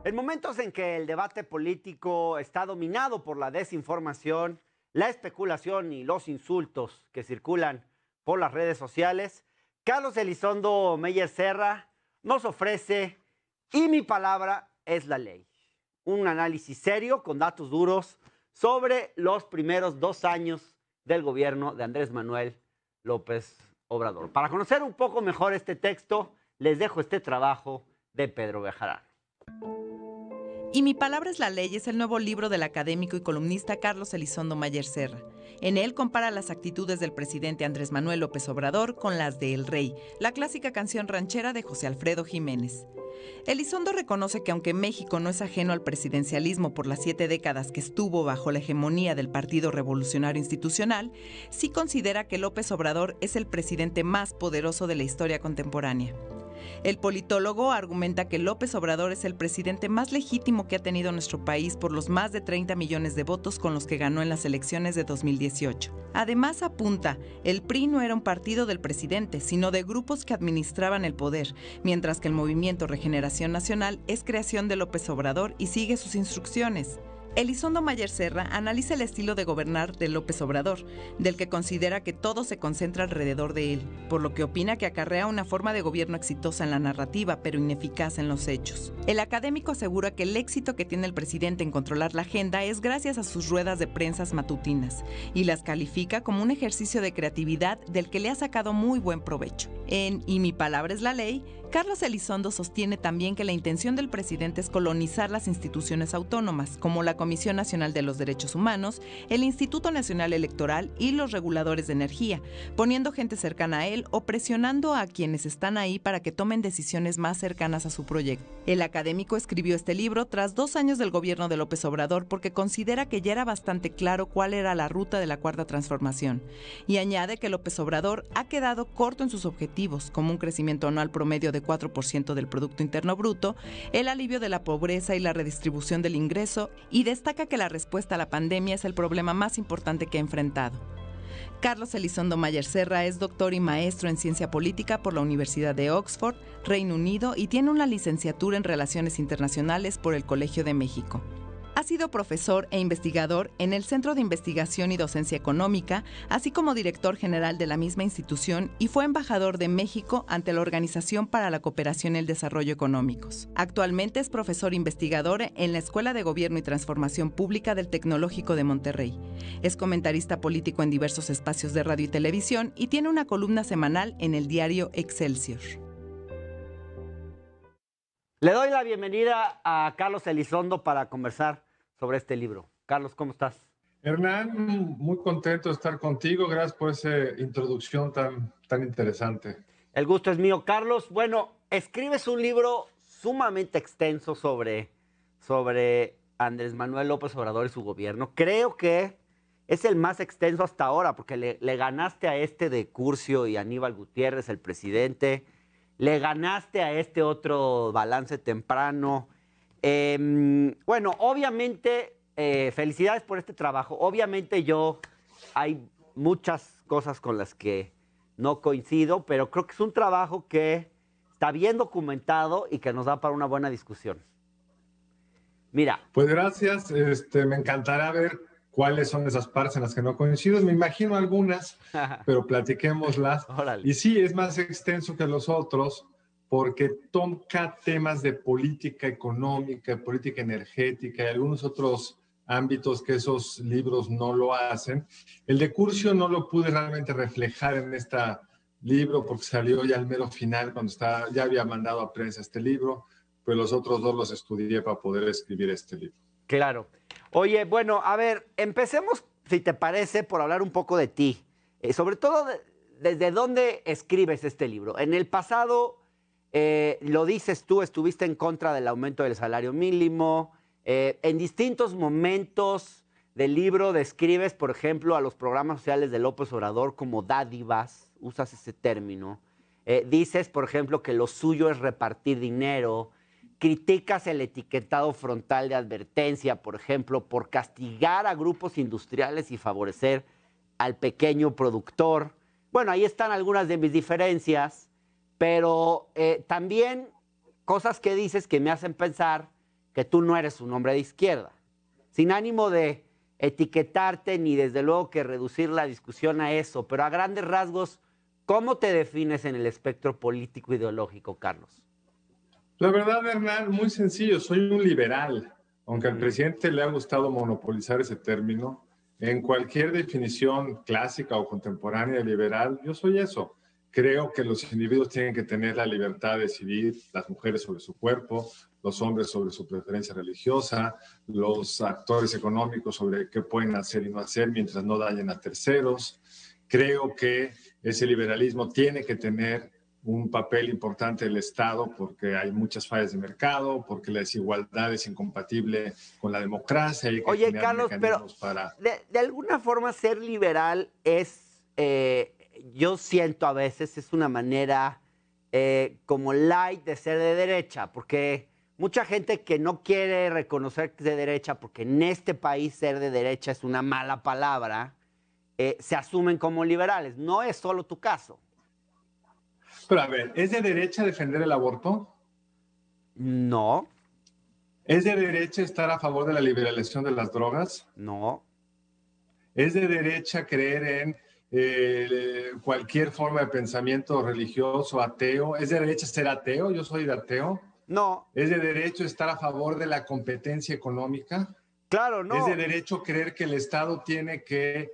En momentos en que el debate político está dominado por la desinformación, la especulación y los insultos que circulan por las redes sociales, Carlos Elizondo Meyer Serra nos ofrece Y mi palabra es la ley. Un análisis serio con datos duros sobre los primeros 2 años del gobierno de Andrés Manuel López Obrador. Para conocer un poco mejor este texto, les dejo este trabajo de Pedro Bejarano. Y mi palabra es la ley es el nuevo libro del académico y columnista Carlos Elizondo Mayer Serra. En él compara las actitudes del presidente Andrés Manuel López Obrador con las de El Rey, la clásica canción ranchera de José Alfredo Jiménez. Elizondo reconoce que aunque México no es ajeno al presidencialismo por las 7 décadas que estuvo bajo la hegemonía del Partido Revolucionario Institucional, sí considera que López Obrador es el presidente más poderoso de la historia contemporánea. El politólogo argumenta que López Obrador es el presidente más legítimo que ha tenido nuestro país por los más de 30 millones de votos con los que ganó en las elecciones de 2018. Además apunta, el PRI no era un partido del presidente, sino de grupos que administraban el poder, mientras que el Movimiento Regeneración Nacional es creación de López Obrador y sigue sus instrucciones. Elizondo Mayer Serra analiza el estilo de gobernar de López Obrador, del que considera que todo se concentra alrededor de él, por lo que opina que acarrea una forma de gobierno exitosa en la narrativa, pero ineficaz en los hechos. El académico asegura que el éxito que tiene el presidente en controlar la agenda es gracias a sus ruedas de prensa matutinas, y las califica como un ejercicio de creatividad del que le ha sacado muy buen provecho. En Y mi palabra es la ley, Carlos Elizondo sostiene también que la intención del presidente es colonizar las instituciones autónomas, como la Comisión Nacional de los Derechos Humanos, el Instituto Nacional Electoral y los reguladores de energía, poniendo gente cercana a él o presionando a quienes están ahí para que tomen decisiones más cercanas a su proyecto. El académico escribió este libro tras 2 años del gobierno de López Obrador porque considera que ya era bastante claro cuál era la ruta de la Cuarta Transformación, y añade que López Obrador ha quedado corto en sus objetivos, como un crecimiento anual promedio de 4% del Producto Interno Bruto, el alivio de la pobreza y la redistribución del ingreso, y destaca que la respuesta a la pandemia es el problema más importante que ha enfrentado. Carlos Elizondo Mayer Serra es doctor y maestro en ciencia política por la Universidad de Oxford, Reino Unido, y tiene una licenciatura en Relaciones Internacionales por el Colegio de México. Ha sido profesor e investigador en el Centro de Investigación y Docencia Económica, así como director general de la misma institución, y fue embajador de México ante la Organización para la Cooperación y el Desarrollo Económicos. Actualmente es profesor investigador en la Escuela de Gobierno y Transformación Pública del Tecnológico de Monterrey. Es comentarista político en diversos espacios de radio y televisión y tiene una columna semanal en el diario Excelsior. Le doy la bienvenida a Carlos Elizondo para conversar sobre este libro. Carlos, ¿cómo estás? Hernán, muy contento de estar contigo. Gracias por esa introducción tan interesante. El gusto es mío. Carlos, bueno, escribes un libro sumamente extenso sobre Andrés Manuel López Obrador y su gobierno. Creo que es el más extenso hasta ahora, porque le ganaste a este de Curcio y Aníbal Gutiérrez, el presidente. Le ganaste a este otro Balance Temprano. Bueno, obviamente, felicidades por este trabajo. Obviamente hay muchas cosas con las que no coincido, pero creo que es un trabajo que está bien documentado y que nos da para una buena discusión. Mira. Pues gracias. Me encantará ver cuáles son esas partes en las que no coincido. Me imagino algunas, pero platiquémoslas. Órale. Y sí, es más extenso que los otros porque toca temas de política económica, política energética y algunos otros ámbitos que esos libros no lo hacen. El de Curcio no lo pude realmente reflejar en este libro porque salió ya al mero final, cuando ya había mandado a prensa este libro, pero los otros dos los estudié para poder escribir este libro. Claro. Oye, bueno, a ver, empecemos, si te parece, por hablar un poco de ti. Sobre todo, ¿desde dónde escribes este libro? En el pasado, lo dices tú, estuviste en contra del aumento del salario mínimo. En distintos momentos del libro describes, por ejemplo, a los programas sociales de López Obrador como dádivas, usas ese término. Dices, por ejemplo, que lo suyo es repartir dinero. Criticas el etiquetado frontal de advertencia, por ejemplo, por castigar a grupos industriales y favorecer al pequeño productor. Bueno, ahí están algunas de mis diferencias, pero también cosas que dices que me hacen pensar que tú no eres un hombre de izquierda, sin ánimo de etiquetarte ni desde luego que reducir la discusión a eso, pero a grandes rasgos, ¿cómo te defines en el espectro político ideológico, Carlos? La verdad, Hernán, muy sencillo, soy un liberal, aunque al presidente le ha gustado monopolizar ese término. En cualquier definición clásica o contemporánea de liberal, yo soy eso. Creo que los individuos tienen que tener la libertad de decidir, las mujeres sobre su cuerpo, los hombres sobre su preferencia religiosa, los actores económicos sobre qué pueden hacer y no hacer mientras no dañen a terceros. Creo que ese liberalismo tiene que tener un papel importante del Estado porque hay muchas fallas de mercado, porque la desigualdad es incompatible con la democracia. Y hay que Oye, generar Carlos, pero mecanismos para... de alguna forma ser liberal es, yo siento a veces, es una manera como light de ser de derecha, porque mucha gente que no quiere reconocer que es de derecha, porque en este país ser de derecha es una mala palabra, se asumen como liberales. No es solo tu caso. Pero a ver, ¿es de derecha defender el aborto? No, ¿Es de derecha estar a favor de la liberalización de las drogas? no, ¿Es de derecha creer en cualquier forma de pensamiento religioso, ateo? ¿Es de derecha ser ateo? Yo soy de ateo. no. ¿Es de derecho estar a favor de la competencia económica? Claro, no. ¿Es de derecho creer que el Estado tiene que,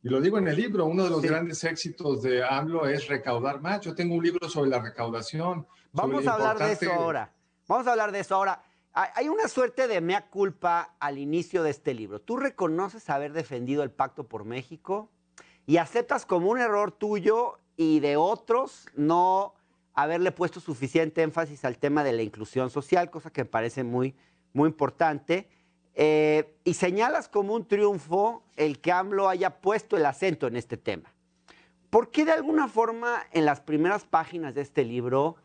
y lo digo en el libro, uno de los grandes éxitos de AMLO es recaudar más? Yo tengo un libro sobre la recaudación. Vamos a hablar de eso ahora. Vamos a hablar de eso ahora. Hay una suerte de mea culpa al inicio de este libro. ¿Tú reconoces haber defendido el Pacto por México y aceptas como un error tuyo y de otros no haberle puesto suficiente énfasis al tema de la inclusión social, cosa que me parece muy, muy importante? Y señalas como un triunfo el que AMLO haya puesto el acento en este tema. ¿Por qué de alguna forma en las primeras páginas de este libro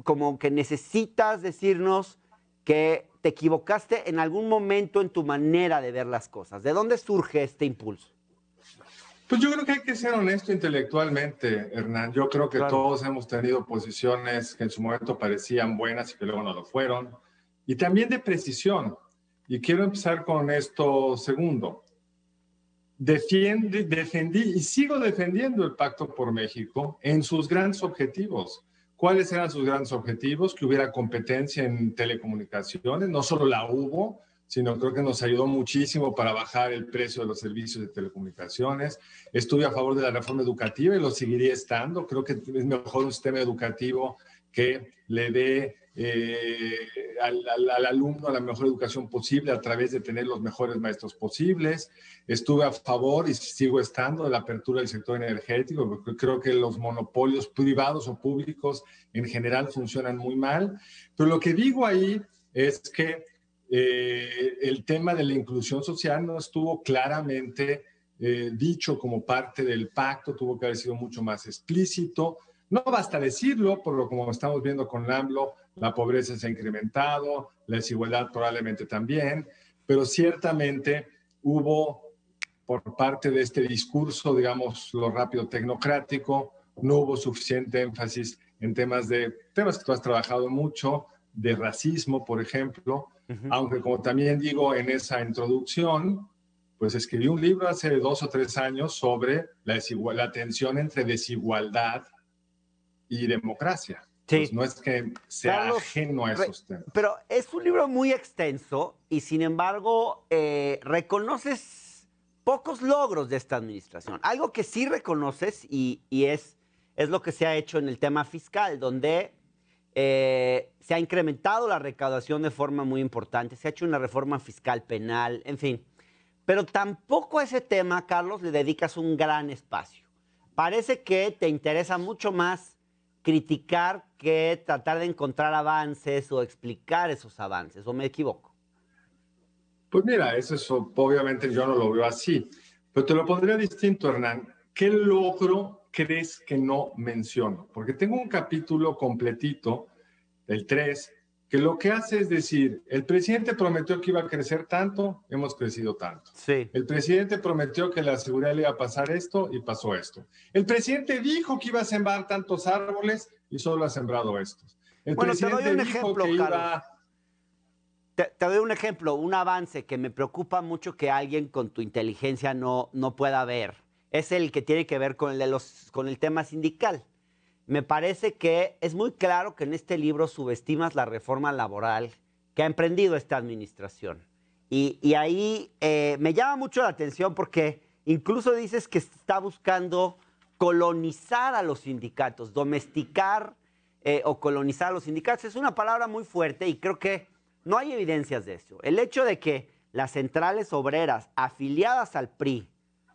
como que necesitas decirnos que te equivocaste en algún momento en tu manera de ver las cosas? ¿De dónde surge este impulso? Pues yo creo que hay que ser honesto intelectualmente, Hernán. Yo creo que Claro. todos hemos tenido posiciones que en su momento parecían buenas y que luego no lo fueron. Y también de precisión. Y quiero empezar con esto segundo. Defendí y sigo defendiendo el Pacto por México en sus grandes objetivos. ¿Cuáles eran sus grandes objetivos? Que hubiera competencia en telecomunicaciones. No solo la hubo, sino creo que nos ayudó muchísimo para bajar el precio de los servicios de telecomunicaciones. Estuve a favor de la reforma educativa y lo seguiría estando. Creo que es mejor un sistema educativo que le dé al alumno la mejor educación posible a través de tener los mejores maestros posibles. Estuve a favor y sigo estando de la apertura del sector energético, porque creo que los monopolios privados o públicos en general funcionan muy mal. Pero lo que digo ahí es que el tema de la inclusión social no estuvo claramente dicho como parte del pacto, tuvo que haber sido mucho más explícito. No basta decirlo, por lo como estamos viendo con AMLO, la pobreza se ha incrementado, la desigualdad probablemente también, pero ciertamente hubo por parte de este discurso, digamos, lo rápido tecnocrático, no hubo suficiente énfasis en temas que tú has trabajado mucho, de racismo, por ejemplo, aunque como también digo en esa introducción, pues escribí un libro hace 2 o 3 años sobre la tensión entre desigualdad y democracia. Sí. Pues no es que sea Carlos, ajeno a esos temas. Pero es un libro muy extenso y sin embargo reconoces pocos logros de esta administración. Algo que sí reconoces y es lo que se ha hecho en el tema fiscal, donde se ha incrementado la recaudación de forma muy importante, se ha hecho una reforma fiscal penal, en fin. Pero tampoco a ese tema, Carlos, le dedicas un gran espacio. Parece que te interesa mucho más criticar que tratar de encontrar avances o explicar esos avances, ¿o me equivoco? Pues mira, eso obviamente yo no lo veo así, pero te lo pondría distinto, Hernán. ¿Qué logro crees que no menciono? Porque tengo un capítulo completito, el 3, que lo que hace es decir, el presidente prometió que iba a crecer tanto, hemos crecido tanto. Sí. El presidente prometió que la seguridad le iba a pasar esto y pasó esto. El presidente dijo que iba a sembrar tantos árboles y solo ha sembrado estos. El bueno, te doy un ejemplo, Carlos. te doy un ejemplo, un avance que me preocupa mucho que alguien con tu inteligencia no pueda ver. Es el que tiene que ver con con el tema sindical. Me parece que es muy claro que en este libro subestimas la reforma laboral que ha emprendido esta administración. Y ahí me llama mucho la atención porque incluso dices que está buscando colonizar a los sindicatos, domesticar o colonizar a los sindicatos. Es una palabra muy fuerte y creo que no hay evidencias de eso. El hecho de que las centrales obreras afiliadas al PRI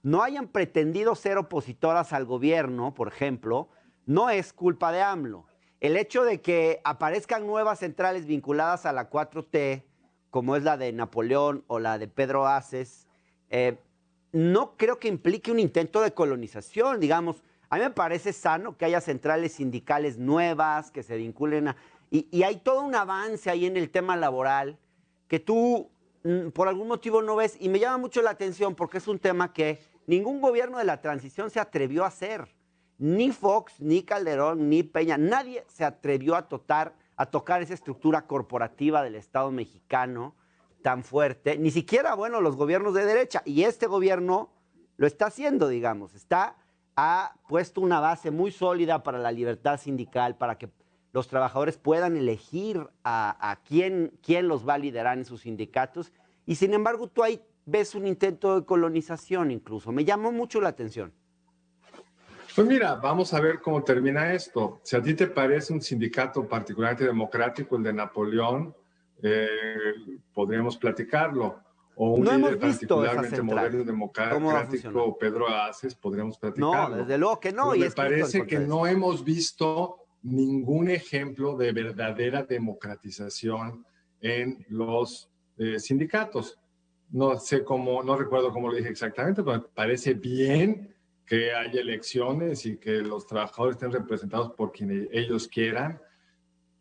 no hayan pretendido ser opositoras al gobierno, por ejemplo, no es culpa de AMLO. El hecho de que aparezcan nuevas centrales vinculadas a la 4T, como es la de Napoleón o la de Pedro Aces, no creo que implique un intento de colonización, digamos. A mí me parece sano que haya centrales sindicales nuevas, que se vinculen a... Y hay todo un avance ahí en el tema laboral que tú por algún motivo no ves. Y me llama mucho la atención porque es un tema que ningún gobierno de la transición se atrevió a hacer. Ni Fox, ni Calderón, ni Peña, nadie se atrevió a tocar esa estructura corporativa del Estado mexicano tan fuerte. Ni siquiera, bueno, los gobiernos de derecha. Y este gobierno lo está haciendo, digamos. Ha puesto una base muy sólida para la libertad sindical, para que los trabajadores puedan elegir a quién los va a liderar en sus sindicatos. Y sin embargo, tú ahí ves un intento de colonización incluso. Me llamó mucho la atención. Pues mira, vamos a ver cómo termina esto. Si a ti te parece un sindicato particularmente democrático, el de Napoleón, podríamos platicarlo. O un No hemos líder visto esa particularmente central. moderno y democrático, Pedro Aces, podríamos platicarlo. No, desde luego que no. Pero Y me parece que no hemos visto ningún ejemplo de verdadera democratización en los sindicatos. No sé cómo, no recuerdo cómo lo dije exactamente, pero me parece bien que haya elecciones y que los trabajadores estén representados por quien ellos quieran,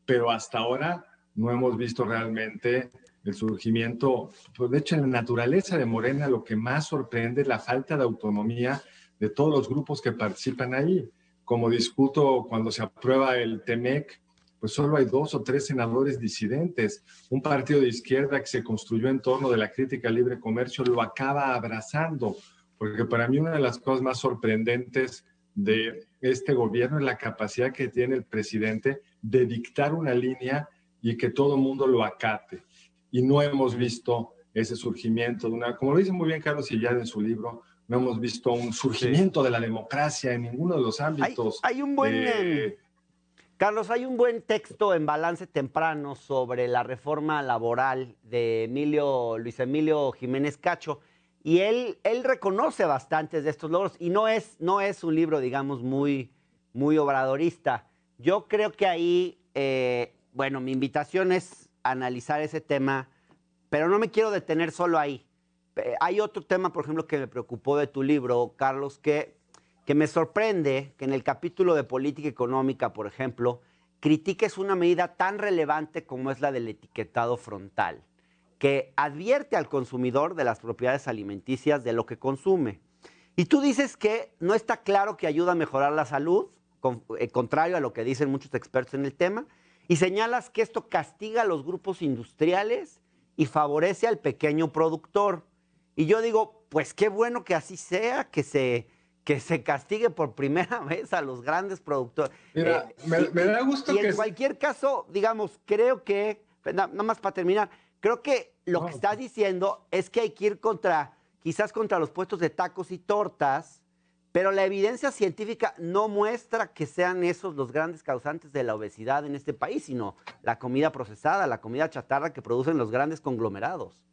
pero hasta ahora no hemos visto realmente el surgimiento. Pues de hecho, en la naturaleza de Morena lo que más sorprende es la falta de autonomía de todos los grupos que participan ahí. Como discuto cuando se aprueba el TEMEC, pues solo hay 2 o 3 senadores disidentes. Un partido de izquierda que se construyó en torno de la crítica al libre comercio lo acaba abrazando, porque para mí una de las cosas más sorprendentes de este gobierno es la capacidad que tiene el presidente de dictar una línea y que todo el mundo lo acate. Y no hemos visto ese surgimiento de una, como lo dice muy bien Carlos Illán en su libro, no hemos visto un surgimiento de la democracia en ninguno de los ámbitos. Hay un buen... Carlos, hay un buen texto en Balance Temprano sobre la reforma laboral de Luis Emilio Jiménez Cacho, y él reconoce bastantes de estos logros, y no es un libro, digamos, muy obradorista. Yo creo que ahí, bueno, mi invitación es analizar ese tema, pero no me quiero detener solo ahí. Hay otro tema, por ejemplo, que me preocupó de tu libro, Carlos, que me sorprende que en el capítulo de política económica, por ejemplo, critiques una medida tan relevante como es la del etiquetado frontal, que advierte al consumidor de las propiedades alimenticias de lo que consume. Y tú dices que no está claro que ayuda a mejorar la salud, contrario a lo que dicen muchos expertos en el tema, y señalas que esto castiga a los grupos industriales y favorece al pequeño productor. Y yo digo, pues qué bueno que así sea, que se castigue por primera vez a los grandes productores. Mira, me da gusto y en cualquier caso, digamos, creo que, nada más para terminar, creo que lo que estás diciendo es que hay que ir quizás contra los puestos de tacos y tortas, pero la evidencia científica no muestra que sean esos los grandes causantes de la obesidad en este país, sino la comida procesada, la comida chatarra que producen los grandes conglomerados.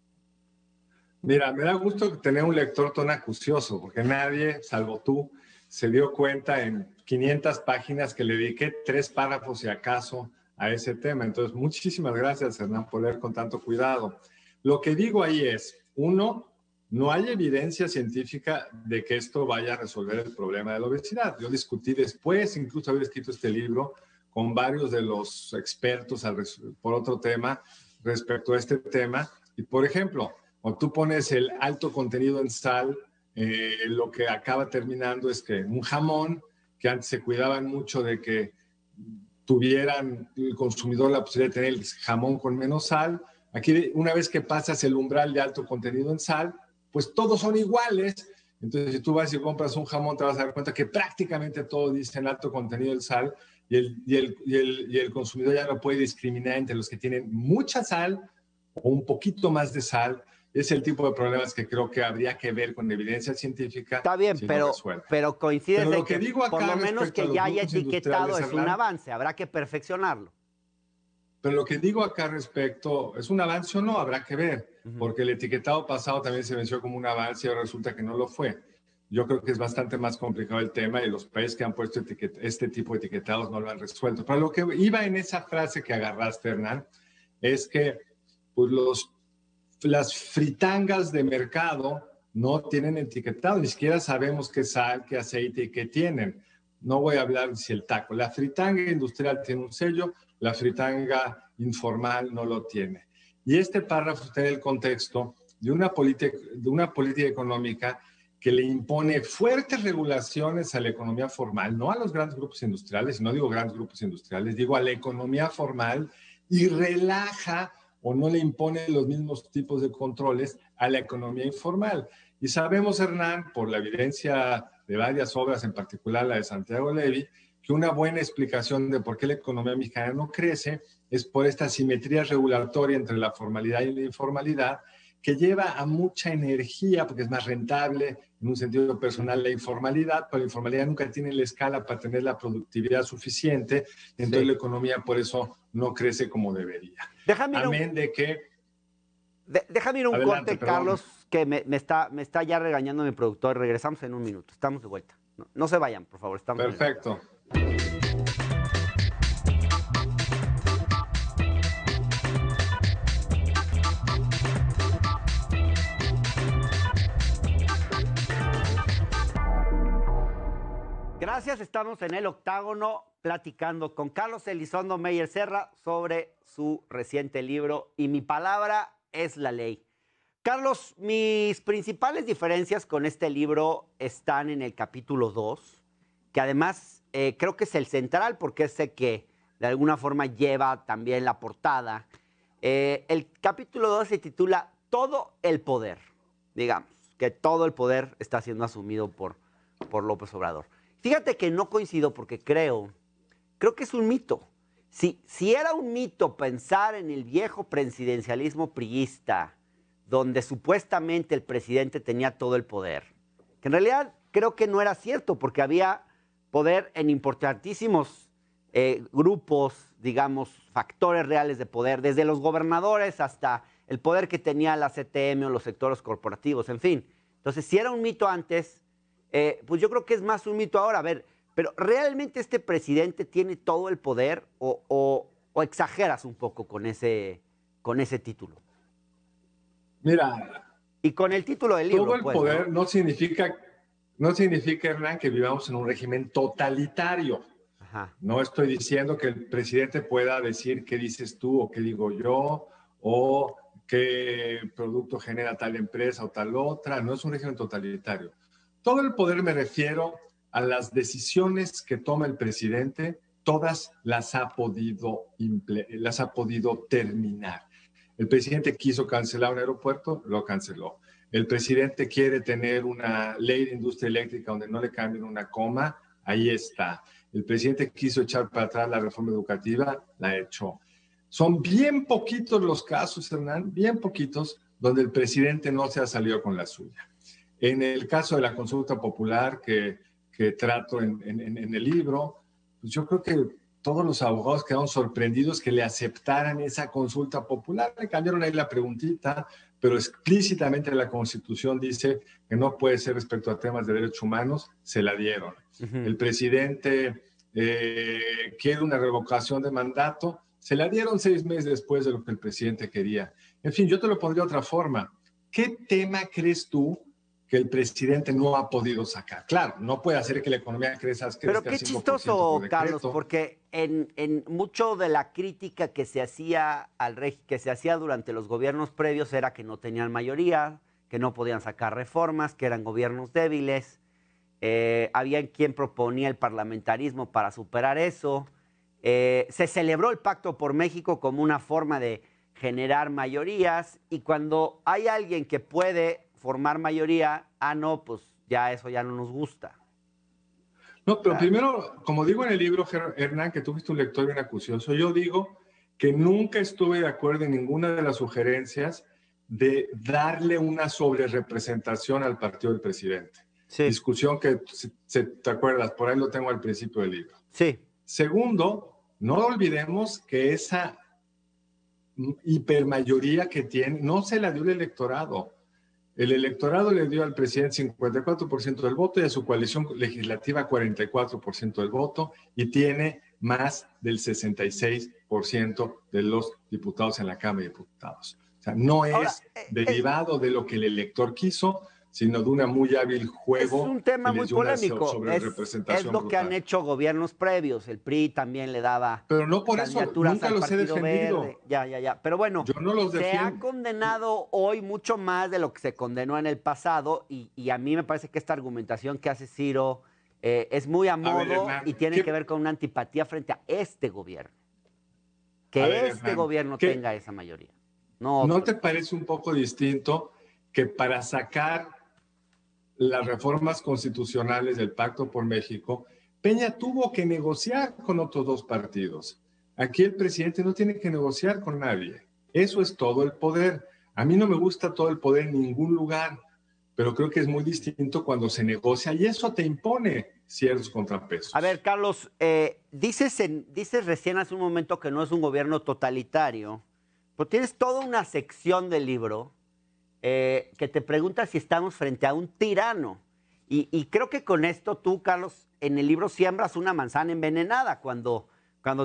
Mira, me da gusto tener un lector tan acucioso, porque nadie, salvo tú, se dio cuenta en 500 páginas que le dediqué 3 párrafos, si acaso, a ese tema. Entonces, muchísimas gracias, Hernán, por leer con tanto cuidado. Lo que digo ahí es, 1, no hay evidencia científica de que esto vaya a resolver el problema de la obesidad. Yo discutí después, incluso haber escrito este libro, con varios de los expertos por otro tema, respecto a este tema. Y, por ejemplo, cuando tú pones el alto contenido en sal, lo que acaba terminando es que un jamón, que antes se cuidaban mucho de que tuvieran el consumidor la posibilidad de tener el jamón con menos sal, Aquí, una vez que pasas el umbral de alto contenido en sal, pues todos son iguales. Entonces, si tú vas y compras un jamón, te vas a dar cuenta que prácticamente todo dice en alto contenido en sal y el consumidor ya no puede discriminar entre los que tienen mucha sal o un poquito más de sal. Es el tipo de problemas que creo que habría que ver con evidencia científica. Está bien, si pero coincides pero en lo que digo acá por lo menos que ya haya etiquetado es un avance, habrá que perfeccionarlo. Pero lo que digo acá respecto, ¿es un avance o no? Habrá que ver, porque el etiquetado pasado también se venció como un avance y ahora resulta que no lo fue. Yo creo que es bastante más complicado el tema y los países que han puesto este tipo de etiquetados no lo han resuelto. Pero lo que iba en esa frase que agarraste, Hernán, es que pues, las fritangas de mercado no tienen etiquetado, ni siquiera sabemos qué sal, qué aceite y qué tienen. No voy a hablar si el taco. La fritanga industrial tiene un sello, la fritanga informal no lo tiene. Y este párrafo está en el contexto de una política económica que le impone fuertes regulaciones a la economía formal, no a los grandes grupos industriales, no digo grandes grupos industriales, digo a la economía formal, y relaja o no le impone los mismos tipos de controles a la economía informal. Y sabemos, Hernán, por la evidencia de varias obras, en particular la de Santiago Levy, que una buena explicación de por qué la economía mexicana no crece es por esta simetría regulatoria entre la formalidad y la informalidad, que lleva a mucha energía, porque es más rentable en un sentido personal la informalidad, pero la informalidad nunca tiene la escala para tener la productividad suficiente, entonces la economía por eso no crece como debería. Déjame ir a un corte, Carlos, que me está ya regañando mi productor. Regresamos en un minuto, estamos de vuelta. No se vayan, por favor. Estamos perfecto. Gracias, estamos en el Octágono platicando con Carlos Elizondo Meyer Serra sobre su reciente libro Y mi palabra es la ley. Carlos, mis principales diferencias con este libro están en el capítulo 2, que además creo que es el central porque es el que de alguna forma lleva también la portada. El capítulo 2 se titula Todo el poder, digamos, que todo el poder está siendo asumido por López Obrador. Fíjate que no coincido porque creo que es un mito. Si era un mito pensar en el viejo presidencialismo priista, donde supuestamente el presidente tenía todo el poder, que en realidad creo que no era cierto, porque había poder en importantísimos grupos, digamos, factores reales de poder, desde los gobernadores hasta el poder que tenía la CTM o los sectores corporativos, en fin. Entonces, si era un mito antes, pues yo creo que es más un mito ahora. A ver, pero ¿realmente este presidente tiene todo el poder o exageras un poco con ese título? Mira, y con el título del libro, todo el poder no significa, Hernán, que vivamos en un régimen totalitario. Ajá. No estoy diciendo que el presidente pueda decir qué dices tú o qué digo yo o qué producto genera tal empresa o tal otra. No es un régimen totalitario. Todo el poder me refiero a las decisiones que toma el presidente, todas las ha podido terminar. El presidente quiso cancelar un aeropuerto, lo canceló. El presidente quiere tener una ley de industria eléctrica donde no le cambien una coma, ahí está. El presidente quiso echar para atrás la reforma educativa, la echó. Son bien poquitos los casos, Hernán, bien poquitos, donde el presidente no se ha salido con la suya. En el caso de la consulta popular que trato en el libro, pues yo creo que todos los abogados quedaron sorprendidos que le aceptaran esa consulta popular. Le cambiaron ahí la preguntita, pero explícitamente la Constitución dice que no puede ser respecto a temas de derechos humanos, se la dieron. El presidente quiere una revocación de mandato, se la dieron 6 meses después de lo que el presidente quería. En fin, yo te lo pondría de otra forma. ¿Qué tema crees tú que el presidente no ha podido sacar? Claro, no puede hacer que la economía crezca. Pero qué chistoso, Carlos, porque en mucho de la crítica que se hacía que se hacía durante los gobiernos previos era que no tenían mayoría, que no podían sacar reformas, que eran gobiernos débiles. Había quien proponía el parlamentarismo para superar eso. Se celebró el Pacto por México como una forma de generar mayorías, y cuando hay alguien que puede formar mayoría, no, pues ya eso ya no nos gusta. No, pero primero, como digo en el libro, Hernán, que tú fuiste un lector bien acucioso, yo digo que nunca estuve de acuerdo en ninguna de las sugerencias de darle una sobrerepresentación al partido del presidente. Sí. Discusión que, si te acuerdas, por ahí lo tengo al principio del libro. Sí. Segundo, no olvidemos que esa hipermayoría que tiene no se la dio el electorado. El electorado le dio al presidente 54% del voto y a su coalición legislativa 44% del voto, y tiene más del 66% de los diputados en la Cámara de Diputados. O sea, no es derivado de lo que el elector quiso, sino de una muy hábil juego. Es un tema muy polémico. Es lo que han hecho gobiernos previos. El PRI también le daba. Pero no por eso, nunca los he defendido. Verde. Ya. Pero bueno, yo no los defiendo. Se ha condenado hoy mucho más de lo que se condenó en el pasado, y a mí me parece que esta argumentación que hace Ciro es muy a modo, Hernán, y tiene que ver con una antipatía frente a este gobierno. Que este gobierno tenga esa mayoría. ¿No te parece un poco distinto que para sacar las reformas constitucionales del Pacto por México, Peña tuvo que negociar con otros dos partidos? Aquí el presidente no tiene que negociar con nadie. Eso es todo el poder. A mí no me gusta todo el poder en ningún lugar, pero creo que es muy distinto cuando se negocia y eso te impone ciertos contrapesos. A ver, Carlos, dices recién hace un momento que no es un gobierno totalitario, pero tienes toda una sección del libro que te pregunta si estamos frente a un tirano. Y creo que con esto tú, Carlos, en el libro siembras una manzana envenenada cuando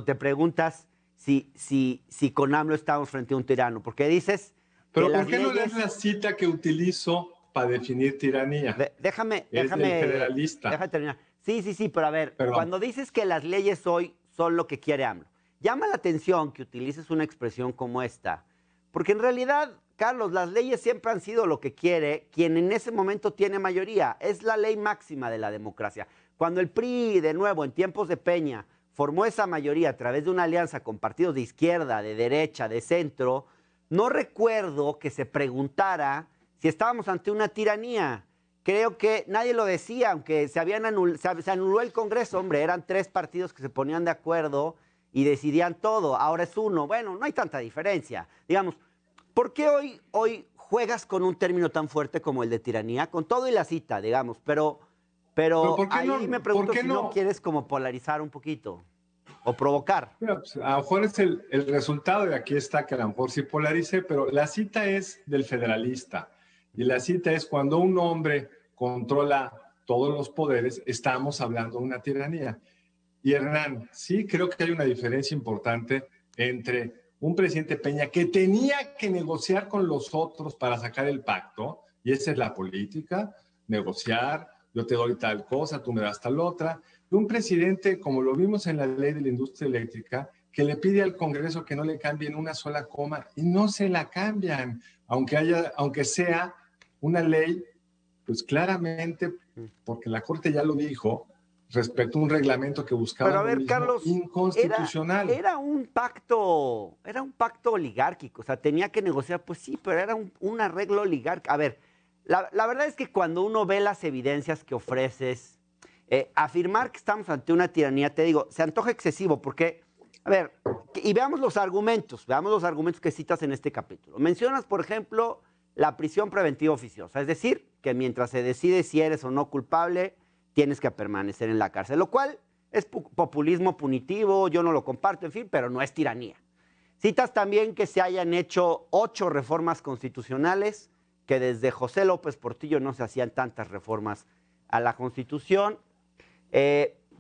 te preguntas si con AMLO estamos frente a un tirano. Porque dices... Pero ¿por qué no lees la cita que utilizo para definir tiranía? Déjame federalista. Déjame terminar. Sí, pero a ver, cuando dices que las leyes hoy son lo que quiere AMLO, llama la atención que utilices una expresión como esta, porque en realidad, Carlos, las leyes siempre han sido lo que quiere quien en ese momento tiene mayoría. Es la ley máxima de la democracia. Cuando el PRI, de nuevo, en tiempos de Peña, formó esa mayoría a través de una alianza con partidos de izquierda, de derecha, de centro, no recuerdo que se preguntara si estábamos ante una tiranía. Creo que nadie lo decía, aunque se anuló el Congreso. Hombre, eran 3 partidos que se ponían de acuerdo y decidían todo. Ahora es uno. Bueno, no hay tanta diferencia. Digamos, ¿por qué hoy juegas con un término tan fuerte como el de tiranía? Con todo y la cita, digamos, pero ahí me pregunto si no quieres como polarizar un poquito o provocar. Mira, pues, a lo mejor es el resultado, de aquí está que a lo mejor sí polarice, pero la cita es del federalista. Y la cita es cuando un hombre controla todos los poderes, estamos hablando de una tiranía. Y Hernán, sí creo que hay una diferencia importante entre un presidente Peña que tenía que negociar con los otros para sacar el pacto, y esa es la política, negociar, yo te doy tal cosa, tú me das tal otra, y un presidente, como lo vimos en la ley de la industria eléctrica, que le pide al Congreso que no le cambien una sola coma, y no se la cambian, aunque sea una ley, pues claramente, porque la Corte ya lo dijo, respecto a un reglamento que buscaba pero a ver, Carlos, inconstitucional. Era un pacto oligárquico, o sea, tenía que negociar, pues sí, pero era un arreglo oligárquico. A ver, la verdad es que cuando uno ve las evidencias que ofreces, afirmar que estamos ante una tiranía, te digo, se antoja excesivo, porque, a ver, y veamos los argumentos que citas en este capítulo. Mencionas, por ejemplo, la prisión preventiva oficiosa, es decir, que mientras se decide si eres o no culpable, tienes que permanecer en la cárcel, lo cual es populismo punitivo, yo no lo comparto, en fin, pero no es tiranía. Citas también que se hayan hecho 8 reformas constitucionales, que desde José López Portillo no se hacían tantas reformas a la Constitución.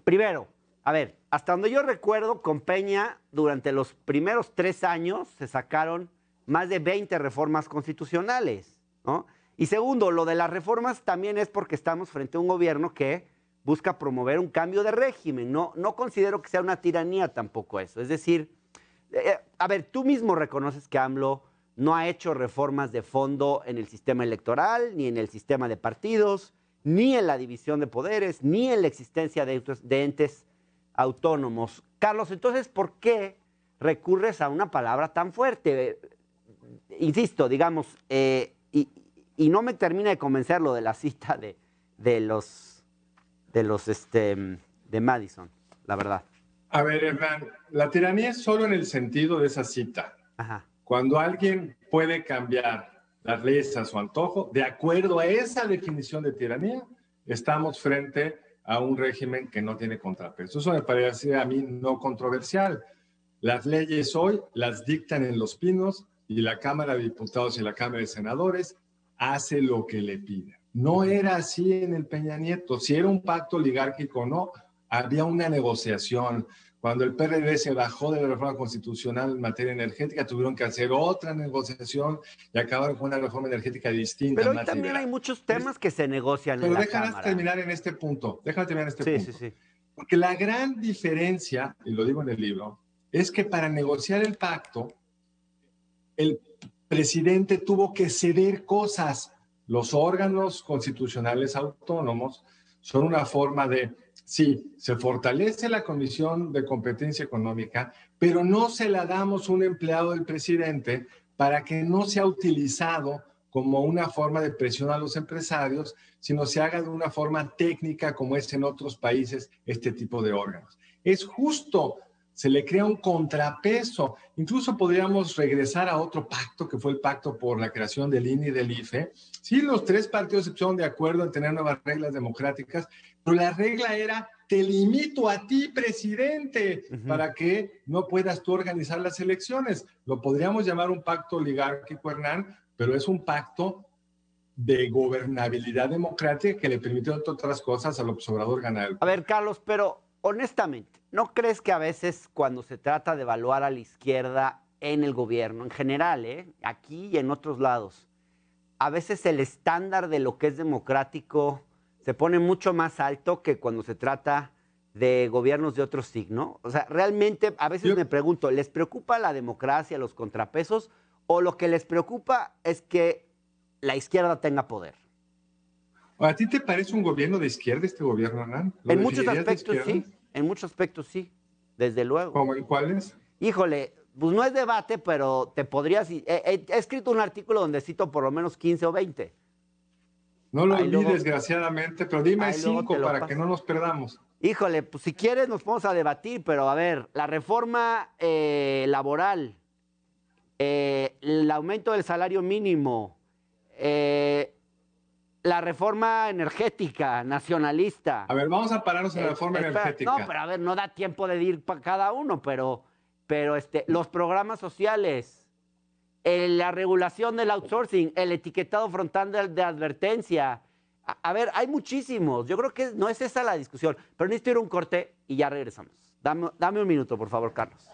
Primero, a ver, hasta donde yo recuerdo, con Peña, durante los primeros 3 años se sacaron más de 20 reformas constitucionales, ¿no? Y segundo, lo de las reformas también es porque estamos frente a un gobierno que busca promover un cambio de régimen. No considero que sea una tiranía tampoco eso. Es decir, a ver, tú mismo reconoces que AMLO no ha hecho reformas de fondo en el sistema electoral, ni en el sistema de partidos, ni en la división de poderes, ni en la existencia de entes autónomos. Carlos, entonces, ¿por qué recurres a una palabra tan fuerte? insisto, digamos, y no me termina de convencer lo de la cita de Madison, la verdad. A ver, Hernán, la tiranía es solo en el sentido de esa cita. Ajá. Cuando alguien puede cambiar las leyes a su antojo, de acuerdo a esa definición de tiranía, estamos frente a un régimen que no tiene contrapeso. Eso me parece a mí no controversial. Las leyes hoy las dictan en Los Pinos y la Cámara de Diputados y la Cámara de Senadores hace lo que le pide. No era así en el Peña Nieto. Si era un pacto oligárquico o no, había una negociación. Cuando el PRD se bajó de la reforma constitucional en materia energética, tuvieron que hacer otra negociación y acabaron con una reforma energética distinta. Pero hoy también hay muchos temas que se negocian en la Cámara. Pero déjame terminar en este punto. Sí. Porque la gran diferencia, y lo digo en el libro, es que para negociar el pacto, el presidente tuvo que ceder cosas. Los órganos constitucionales autónomos son una forma de, sí, se fortalece la Comisión de Competencia Económica, pero no se la damos a un empleado del presidente para que no sea utilizado como una forma de presión a los empresarios, sino se haga de una forma técnica como es en otros países este tipo de órganos. Es justo, se le crea un contrapeso. Incluso podríamos regresar a otro pacto, que fue el pacto por la creación del INE y del IFE. Sí, los tres partidos se pusieron de acuerdo en tener nuevas reglas democráticas, pero la regla era, te limito a ti, presidente, para que no puedas tú organizar las elecciones. Lo podríamos llamar un pacto oligárquico, Hernán, pero es un pacto de gobernabilidad democrática que le permitió, entre otras cosas, al López Obrador ganar. A ver, Carlos, pero honestamente, ¿no crees que a veces cuando se trata de evaluar a la izquierda en el gobierno, en general, aquí y en otros lados, a veces el estándar de lo que es democrático se pone mucho más alto que cuando se trata de gobiernos de otro signo? O sea, realmente a veces me pregunto, ¿les preocupa la democracia, los contrapesos, o lo que les preocupa es que la izquierda tenga poder? ¿A ti te parece un gobierno de izquierda este gobierno, Hernán? En muchos aspectos sí, desde luego. ¿Cómo en cuáles? Híjole, pues no es debate, pero te podrías... He escrito un artículo donde cito por lo menos 15 o 20. No lo vi, desgraciadamente, pero dime 5 para que no nos perdamos. Híjole, pues si quieres nos vamos a debatir, pero a ver, la reforma laboral, el aumento del salario mínimo, la reforma energética nacionalista. A ver, vamos a pararnos en la reforma energética. No, pero a ver, no da tiempo de ir para cada uno, pero los programas sociales, la regulación del outsourcing, el etiquetado frontal de advertencia. A ver, hay muchísimos. Yo creo que no es esa la discusión, pero necesito ir a un corte y ya regresamos. Dame un minuto, por favor, Carlos.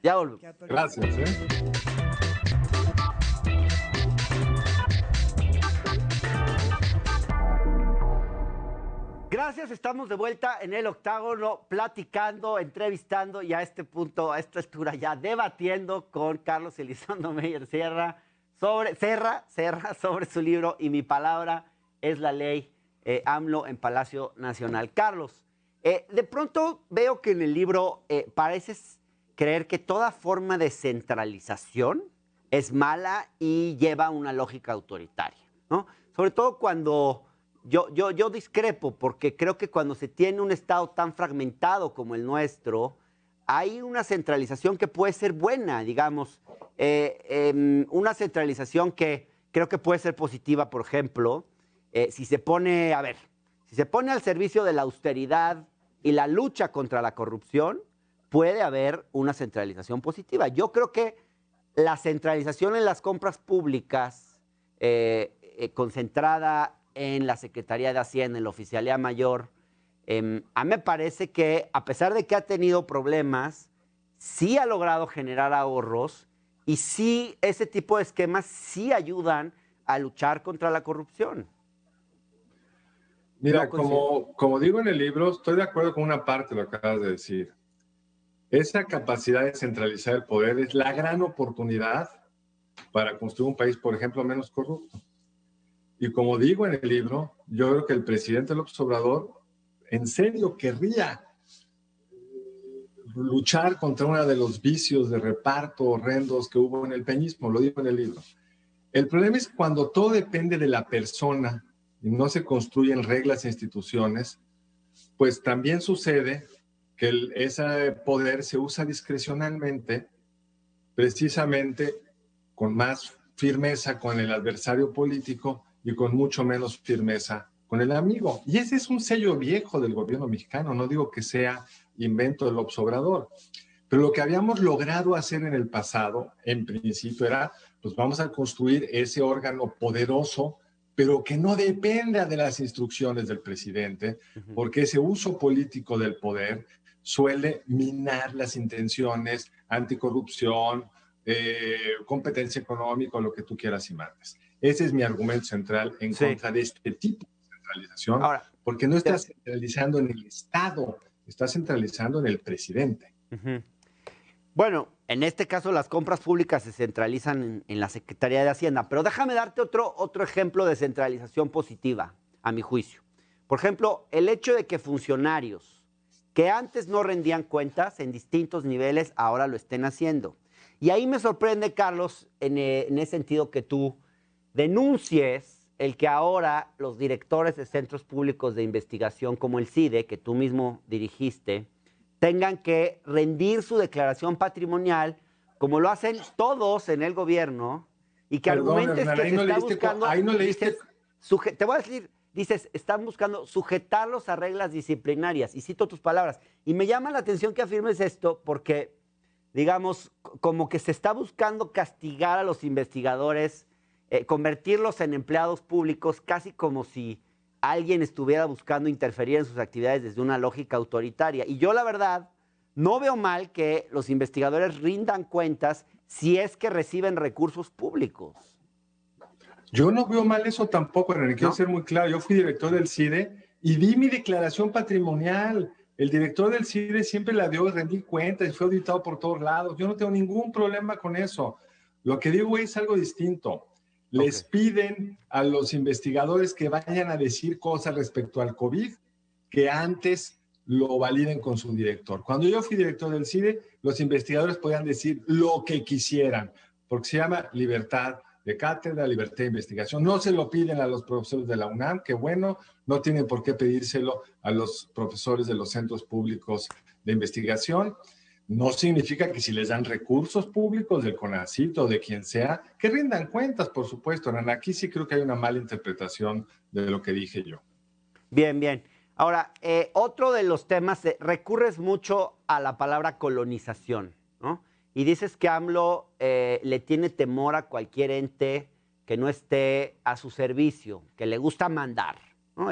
Ya volvemos. Gracias. Gracias, estamos de vuelta en el octágono, platicando, entrevistando y a este punto, a esta altura ya debatiendo con Carlos Elizondo Meyer Serra sobre su libro Y mi palabra es la ley, AMLO en Palacio Nacional. Carlos, de pronto veo que en el libro pareces creer que toda forma de centralización es mala y lleva una lógica autoritaria, ¿no? Sobre todo cuando... Yo discrepo, porque creo que cuando se tiene un Estado tan fragmentado como el nuestro, hay una centralización que puede ser buena, digamos, una centralización que creo que puede ser positiva, por ejemplo, si se pone al servicio de la austeridad y la lucha contra la corrupción, puede haber una centralización positiva. Yo creo que la centralización en las compras públicas, concentrada en la Secretaría de Hacienda, en la Oficialía Mayor, a mí me parece que, a pesar de que ha tenido problemas, sí ha logrado generar ahorros y sí, ese tipo de esquemas sí ayudan a luchar contra la corrupción. Mira, como digo en el libro, estoy de acuerdo con una parte de lo que acabas de decir. Esa capacidad de centralizar el poder es la gran oportunidad para construir un país, por ejemplo, menos corrupto. Y como digo en el libro, yo creo que el presidente López Obrador en serio querría luchar contra uno de los vicios de reparto horrendos que hubo en el peñismo, lo digo en el libro. El problema es cuando todo depende de la persona y no se construyen reglas e instituciones, pues también sucede que ese poder se usa discrecionalmente, precisamente con más firmeza con el adversario político y con mucho menos firmeza con el amigo. Y ese es un sello viejo del gobierno mexicano, no digo que sea invento del López Obrador, pero lo que habíamos logrado hacer en el pasado, en principio, era, pues vamos a construir ese órgano poderoso, pero que no dependa de las instrucciones del presidente, porque ese uso político del poder suele minar las intenciones, anticorrupción, competencia económica, o lo que tú quieras y mandes. Ese es mi argumento central en contra de este tipo de centralización, ahora, porque no estás centralizando en el Estado, estás centralizando en el presidente. Bueno, en este caso las compras públicas se centralizan en la Secretaría de Hacienda, pero déjame darte otro ejemplo de centralización positiva, a mi juicio. Por ejemplo, el hecho de que funcionarios que antes no rendían cuentas en distintos niveles, ahora lo estén haciendo. Y ahí me sorprende, Carlos, en ese sentido que tú denuncies el que ahora los directores de centros públicos de investigación como el CIDE, que tú mismo dirigiste, tengan que rendir su declaración patrimonial, como lo hacen todos en el gobierno, y que argumentes Hernán, que se está buscando... Ahí no leíste... Te voy a decir, dices, están buscando sujetarlos a reglas disciplinarias, y cito tus palabras. Y me llama la atención que afirmes esto, porque, digamos, como que se está buscando castigar a los investigadores, convertirlos en empleados públicos, casi como si alguien estuviera buscando interferir en sus actividades desde una lógica autoritaria. Y yo, la verdad, no veo mal que los investigadores rindan cuentas si es que reciben recursos públicos. Yo no veo mal eso tampoco, René. Quiero ser muy claro. Yo fui director del CIDE y di mi declaración patrimonial. El director del CIDE siempre la dio, rendí cuentas y fue auditado por todos lados. Yo no tengo ningún problema con eso. Lo que digo es algo distinto. Les piden a los investigadores que vayan a decir cosas respecto al COVID que antes lo validen con su director. Cuando yo fui director del CIDE, los investigadores podían decir lo que quisieran, porque se llama libertad de cátedra, libertad de investigación. No se lo piden a los profesores de la UNAM, que bueno, no tienen por qué pedírselo a los profesores de los centros públicos de investigación. No significa que si les dan recursos públicos del CONACYT o de quien sea, que rindan cuentas, por supuesto. Aquí sí creo que hay una mala interpretación de lo que dije yo. Bien, bien. Ahora, otro de los temas, recurres mucho a la palabra colonización, ¿no? Y dices que AMLO le tiene temor a cualquier ente que no esté a su servicio, que le gusta mandar, ¿no?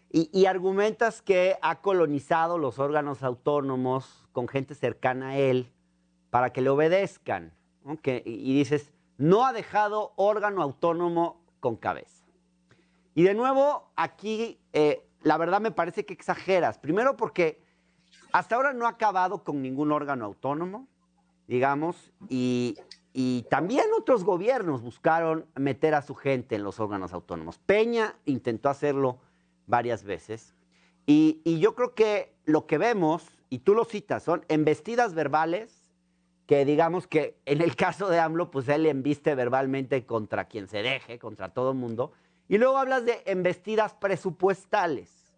Y argumentas que ha colonizado los órganos autónomos con gente cercana a él para que le obedezcan, ¿no? Y dices, no ha dejado órgano autónomo con cabeza. Y de nuevo, aquí la verdad me parece que exageras. Primero porque hasta ahora no ha acabado con ningún órgano autónomo, digamos, y también otros gobiernos buscaron meter a su gente en los órganos autónomos. Peña intentó hacerlo varias veces. Y yo creo que lo que vemos, y tú lo citas, son embestidas verbales, que digamos que en el caso de AMLO, pues él embiste verbalmente contra quien se deje, contra todo el mundo. Y luego hablas de embestidas presupuestales.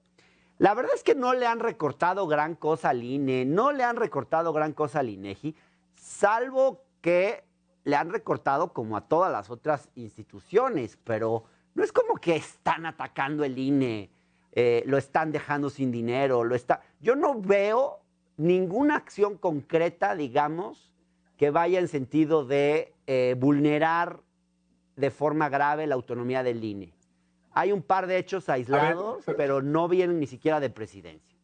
La verdad es que no le han recortado gran cosa al INE, no le han recortado gran cosa al INEGI, salvo que le han recortado como a todas las otras instituciones, pero no es como que están atacando el INE, lo están dejando sin dinero, yo no veo ninguna acción concreta, digamos, que vaya en sentido de vulnerar de forma grave la autonomía del INE. Hay un par de hechos aislados, pero no vienen ni siquiera de presidencia.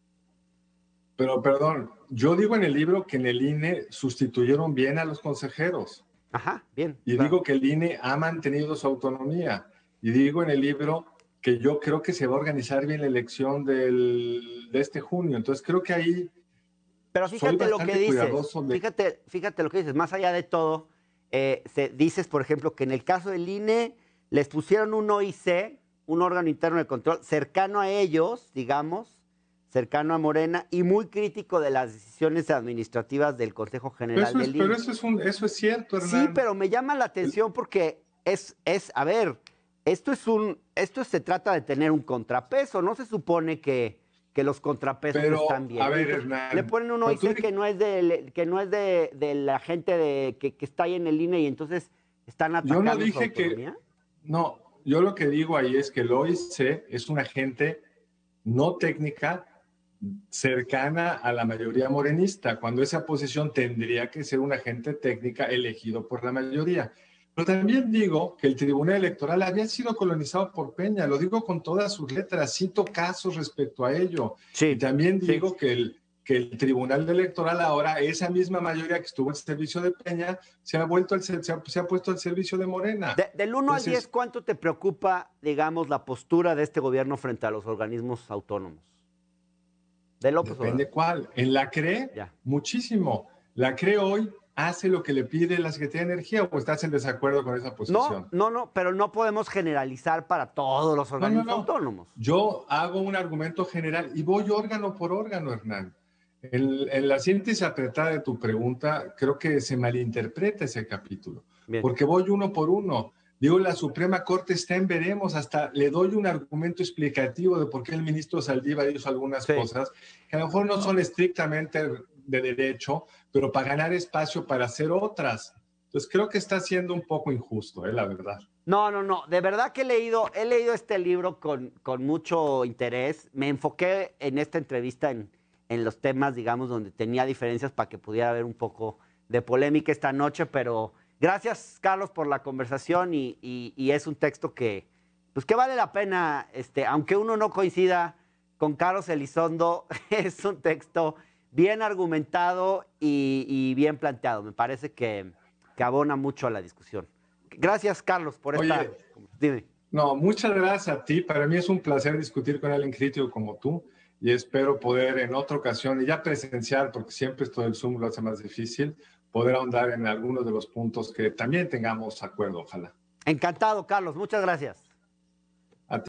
Pero perdón, yo digo en el libro que en el INE sustituyeron bien a los consejeros. Ajá, bien. Y claro. digo que el INE ha mantenido su autonomía. Y digo en el libro que yo creo que se va a organizar bien la elección de este junio. Entonces creo que ahí... Pero fíjate lo que dices, fíjate lo que dices, más allá de todo, dices, por ejemplo, que en el caso del INE les pusieron un OIC, un órgano interno de control, cercano a ellos, digamos, cercano a Morena y muy crítico de las decisiones administrativas del Consejo General del INE. Pero eso es cierto, Hernán. Sí, pero me llama la atención porque a ver, esto se trata de tener un contrapeso, no se supone que los contrapesos están bien. A ver, Hernán. Le ponen uno y dice que no es de la gente que está ahí en el INE y entonces están atacando yo no dije su autonomía. No, yo lo que digo ahí es que el OIC es una gente no técnica cercana a la mayoría morenista, cuando esa posición tendría que ser un agente técnica elegido por la mayoría. Pero también digo que el Tribunal Electoral había sido colonizado por Peña, lo digo con todas sus letras, cito casos respecto a ello. Sí, y también digo que el Tribunal Electoral ahora, esa misma mayoría que estuvo al servicio de Peña, se ha puesto al servicio de Morena. Del 1 al 10, ¿cuánto te preocupa, digamos, la postura de este gobierno frente a los organismos autónomos? De López Obrador. Depende cuál. En la CRE, muchísimo. La CRE hoy hace lo que le pide la Secretaría de Energía, ¿o estás en desacuerdo con esa posición? No, pero no podemos generalizar para todos los organismos autónomos. Yo hago un argumento general y voy órgano por órgano, Hernán. En la síntesis apretada de tu pregunta, creo que se malinterpreta ese capítulo. Bien. Porque voy uno por uno. Digo, la Suprema Corte está en veremos, hasta le doy un argumento explicativo de por qué el ministro Saldívar hizo algunas cosas que a lo mejor no son estrictamente de derecho, pero para ganar espacio para hacer otras. Entonces creo que está siendo un poco injusto, la verdad. No, de verdad que he leído este libro con mucho interés. Me enfoqué en esta entrevista en los temas, digamos, donde tenía diferencias para que pudiera haber un poco de polémica esta noche, pero gracias, Carlos, por la conversación y es un texto que vale la pena, aunque uno no coincida con Carlos Elizondo, es un texto bien argumentado y bien planteado. Me parece que abona mucho a la discusión. Gracias, Carlos, por esta... Dime. No, muchas gracias a ti. Para mí es un placer discutir con alguien crítico como tú y espero poder en otra ocasión, y ya presencial, porque siempre esto del Zoom lo hace más difícil, poder ahondar en algunos de los puntos que también tengamos acuerdo, ojalá. Encantado, Carlos. Muchas gracias.